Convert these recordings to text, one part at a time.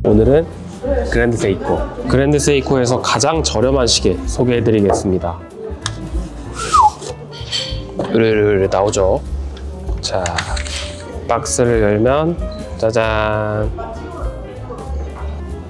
오늘은 그랜드 세이코. 그랜드 세이코에서 가장 저렴한 시계 소개해드리겠습니다. 으르르 나오죠. 자, 박스를 열면 짜잔.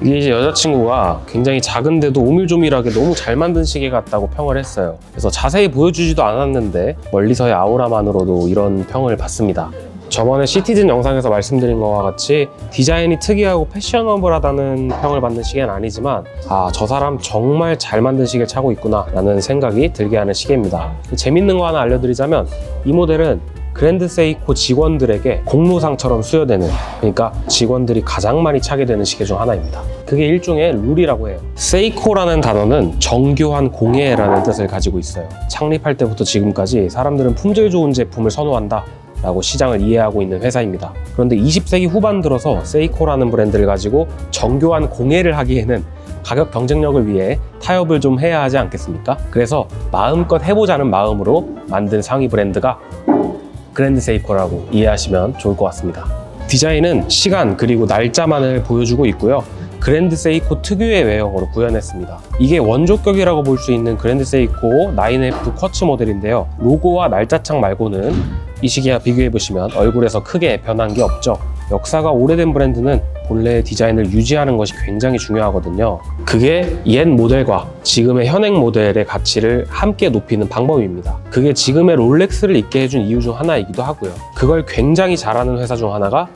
이게 이제 여자친구가 굉장히 작은데도 오밀조밀하게 너무 잘 만든 시계 같다고 평을 했어요. 그래서 자세히 보여주지도 않았는데 멀리서의 아우라만으로도 이런 평을 받습니다. 저번에 시티즌 영상에서 말씀드린 것과 같이 디자인이 특이하고 패셔너블하다는 평을 받는 시계는 아니지만 저 사람 정말 잘 만든 시계를 차고 있구나 라는 생각이 들게 하는 시계입니다. 재밌는 거 하나 알려드리자면 이 모델은 그랜드 세이코 직원들에게 공로상처럼 수여되는, 그러니까 직원들이 가장 많이 차게 되는 시계 중 하나입니다. 그게 일종의 룰이라고 해요. 세이코라는 단어는 정교한 공예라는 뜻을 가지고 있어요. 창립할 때부터 지금까지 사람들은 품질 좋은 제품을 선호한다 라고 시장을 이해하고 있는 회사입니다. 그런데 20세기 후반 들어서 세이코라는 브랜드를 가지고 정교한 공예를 하기에는 가격 경쟁력을 위해 타협을 좀 해야 하지 않겠습니까? 그래서 마음껏 해보자는 마음으로 만든 상위 브랜드가 그랜드 세이코라고 이해하시면 좋을 것 같습니다. 디자인은 시간 그리고 날짜만을 보여주고 있고요. 그랜드 세이코 특유의 외형으로 구현했습니다. 이게 원조격이라고 볼 수 있는 그랜드 세이코 9F 쿼츠 모델인데요. 로고와 날짜창 말고는 이 시계와 비교해보시면 얼굴에서 크게 변한 게 없죠. 역사가 오래된 브랜드는 본래의 디자인을 유지하는 것이 굉장히 중요하거든요. 그게 옛 모델과 지금의 현행 모델의 가치를 함께 높이는 방법입니다. 그게 지금의 롤렉스를 있게 해준 이유 중 하나이기도 하고요. 그걸 굉장히 잘하는 회사 중 하나가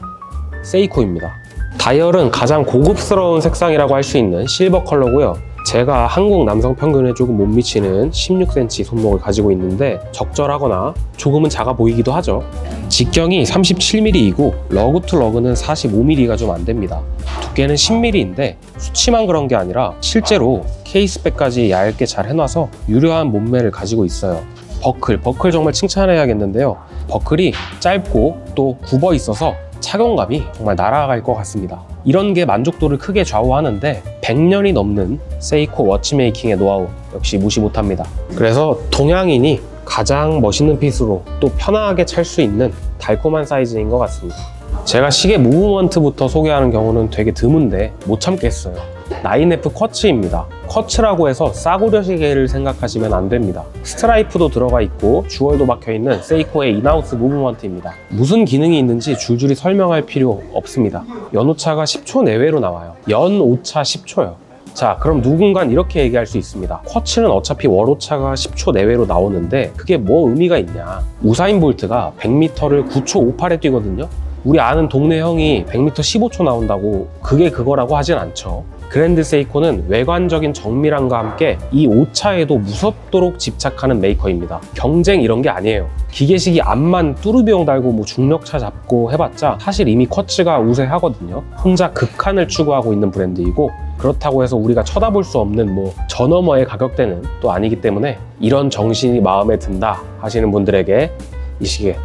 세이코입니다. 다이얼은 가장 고급스러운 색상이라고 할 수 있는 실버 컬러고요. 제가 한국 남성 평균에 조금 못 미치는 16cm 손목을 가지고 있는데 적절하거나 조금은 작아 보이기도 하죠. 직경이 37mm이고 러그 투 러그는 45mm가 좀 안 됩니다. 두께는 10mm인데 수치만 그런 게 아니라 실제로 케이스백까지 얇게 잘 해놔서 유려한 몸매를 가지고 있어요. 버클 정말 칭찬해야겠는데요. 버클이 짧고 또 굽어 있어서 착용감이 정말 날아갈 것 같습니다. 이런 게 만족도를 크게 좌우하는데 100년이 넘는 세이코 워치메이킹의 노하우 역시 무시 못합니다. 그래서 동양인이 가장 멋있는 핏으로 또 편하게 찰 수 있는 달콤한 사이즈인 것 같습니다. 제가 시계 무브먼트부터 소개하는 경우는 되게 드문데 못 참겠어요. 9F 쿼츠입니다. 쿼츠라고 해서 싸구려 시계를 생각하시면 안 됩니다. 스트라이프도 들어가 있고 주얼도 박혀있는 세이코의 인하우스 무브먼트입니다. 무슨 기능이 있는지 줄줄이 설명할 필요 없습니다. 연오차가 10초 내외로 나와요. 연오차 10초요. 자, 그럼 누군간 이렇게 얘기할 수 있습니다. 쿼츠는 어차피 월오차가 10초 내외로 나오는데 그게 뭐 의미가 있냐. 우사인 볼트가 100m를 9초 58에 뛰거든요. 우리 아는 동네 형이 100m 15초 나온다고 그게 그거라고 하진 않죠. 그랜드 세이코는 외관적인 정밀함과 함께 이 오차에도 무섭도록 집착하는 메이커입니다. 경쟁 이런 게 아니에요. 기계식이 앞만 뚜루비용 달고 뭐 중력차 잡고 해봤자 사실 이미 쿼츠가 우세하거든요. 혼자 극한을 추구하고 있는 브랜드이고 그렇다고 해서 우리가 쳐다볼 수 없는 뭐 저 너머의 가격대는 또 아니기 때문에 이런 정신이 마음에 든다 하시는 분들에게 이 시계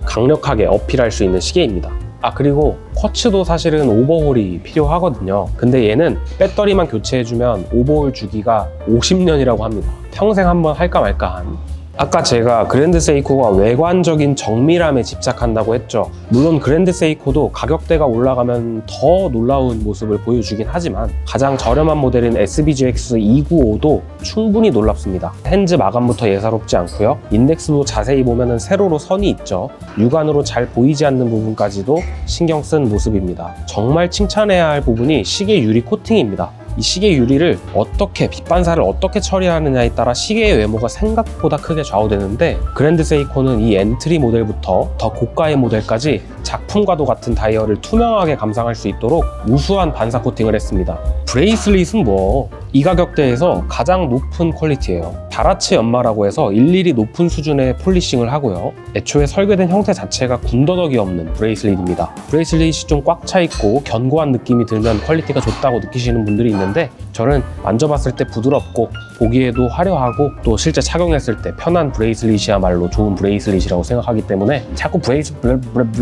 강력하게 어필할 수 있는 시계입니다. 그리고 쿼츠도 사실은 오버홀이 필요하거든요. 근데 얘는 배터리만 교체해주면 오버홀 주기가 50년이라고 합니다. 평생 한번 할까 말까 한. 아까 제가 그랜드 세이코가 외관적인 정밀함에 집착한다고 했죠. 물론 그랜드 세이코도 가격대가 올라가면 더 놀라운 모습을 보여주긴 하지만 가장 저렴한 모델인 SBGX295도 충분히 놀랍습니다. 핸즈 마감부터 예사롭지 않고요. 인덱스도 자세히 보면 세로로 선이 있죠. 육안으로 잘 보이지 않는 부분까지도 신경 쓴 모습입니다. 정말 칭찬해야 할 부분이 시계 유리 코팅입니다. 이 시계 유리를 어떻게 빛 반사를 어떻게 처리하느냐에 따라 시계의 외모가 생각보다 크게 좌우되는데 그랜드 세이코는 이 엔트리 모델부터 더 고가의 모델까지 작품과도 같은 다이얼을 투명하게 감상할 수 있도록 우수한 반사 코팅을 했습니다. 브레이슬릿은 뭐 이 가격대에서 가장 높은 퀄리티예요. 다라치 연마라고 해서 일일이 높은 수준의 폴리싱을 하고요. 애초에 설계된 형태 자체가 군더더기 없는 브레이슬릿입니다. 브레이슬릿이 좀 꽉 차 있고 견고한 느낌이 들면 퀄리티가 좋다고 느끼시는 분들이 있는데 저는 만져봤을 때 부드럽고 보기에도 화려하고 또 실제 착용했을 때 편한 브레이슬릿이야말로 좋은 브레이슬릿이라고 생각하기 때문에 자꾸 브레이슬릿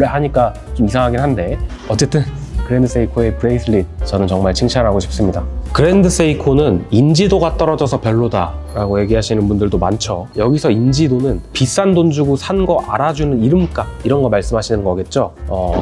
하니까 좀 이상하긴 한데 어쨌든 그랜드 세이코의 브레이슬릿, 저는 정말 칭찬하고 싶습니다. 그랜드 세이코는 인지도가 떨어져서 별로다 라고 얘기하시는 분들도 많죠. 여기서 인지도는 비싼 돈 주고 산 거 알아주는 이름값, 이런 거 말씀하시는 거겠죠.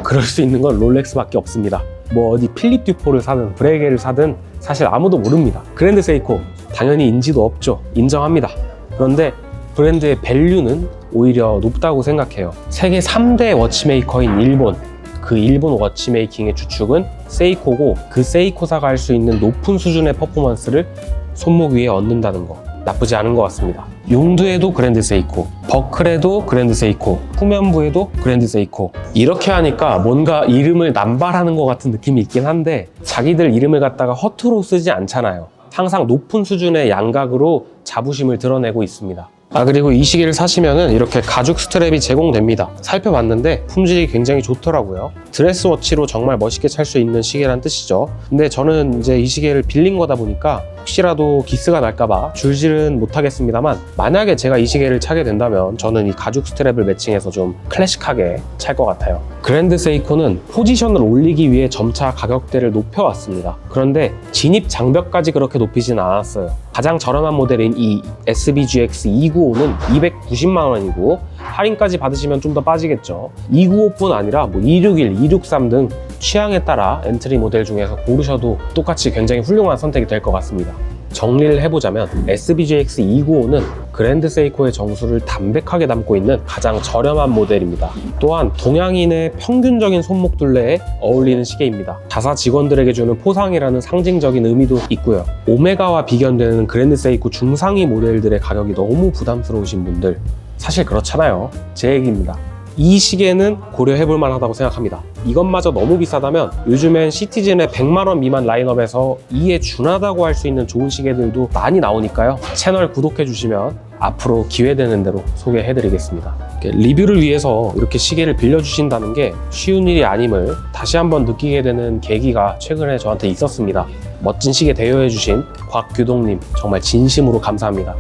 그럴 수 있는 건 롤렉스밖에 없습니다. 뭐 어디 필립 듀포를 사든 브레게를 사든 사실 아무도 모릅니다. 그랜드 세이코 당연히 인지도 없죠. 인정합니다. 그런데 브랜드의 밸류는 오히려 높다고 생각해요. 세계 3대 워치메이커인 일본, 그 일본 워치메이킹의 주축은 세이코고, 그 세이코사가 할 수 있는 높은 수준의 퍼포먼스를 손목 위에 얻는다는 거, 나쁘지 않은 것 같습니다. 용두에도 그랜드 세이코, 버클에도 그랜드 세이코, 후면부에도 그랜드 세이코. 이렇게 하니까 뭔가 이름을 남발하는 것 같은 느낌이 있긴 한데, 자기들 이름을 갖다가 허투루 쓰지 않잖아요. 항상 높은 수준의 양각으로 자부심을 드러내고 있습니다. 그리고 이 시계를 사시면은 이렇게 가죽 스트랩이 제공됩니다. 살펴봤는데 품질이 굉장히 좋더라고요. 드레스워치로 정말 멋있게 찰 수 있는 시계란 뜻이죠. 근데 저는 이제 이 시계를 빌린 거다 보니까 혹시라도 기스가 날까봐 줄질은 못하겠습니다만, 만약에 제가 이 시계를 차게 된다면 저는 이 가죽 스트랩을 매칭해서 좀 클래식하게 찰 것 같아요. 그랜드 세이코는 포지션을 올리기 위해 점차 가격대를 높여왔습니다. 그런데 진입 장벽까지 그렇게 높이진 않았어요. 가장 저렴한 모델인 이 SBGX 295는 290만 원이고, 할인까지 받으시면 좀 더 빠지겠죠. 295뿐 아니라 뭐 261, 263 등 취향에 따라 엔트리 모델 중에서 고르셔도 똑같이 굉장히 훌륭한 선택이 될 것 같습니다. 정리를 해보자면 SBGX 295는 그랜드 세이코의 정수를 담백하게 담고 있는 가장 저렴한 모델입니다. 또한 동양인의 평균적인 손목 둘레에 어울리는 시계입니다. 자사 직원들에게 주는 포상이라는 상징적인 의미도 있고요. 오메가와 비견되는 그랜드 세이코 중상위 모델들의 가격이 너무 부담스러우신 분들, 사실 그렇잖아요. 제 얘기입니다. 이 시계는 고려해볼 만하다고 생각합니다. 이것마저 너무 비싸다면 요즘엔 시티즌의 100만 원 미만 라인업에서 이에 준하다고 할 수 있는 좋은 시계들도 많이 나오니까요. 채널 구독해 주시면 앞으로 기회되는 대로 소개해드리겠습니다. 리뷰를 위해서 이렇게 시계를 빌려주신다는 게 쉬운 일이 아님을 다시 한번 느끼게 되는 계기가 최근에 저한테 있었습니다. 멋진 시계 대여해주신 곽규동님, 정말 진심으로 감사합니다.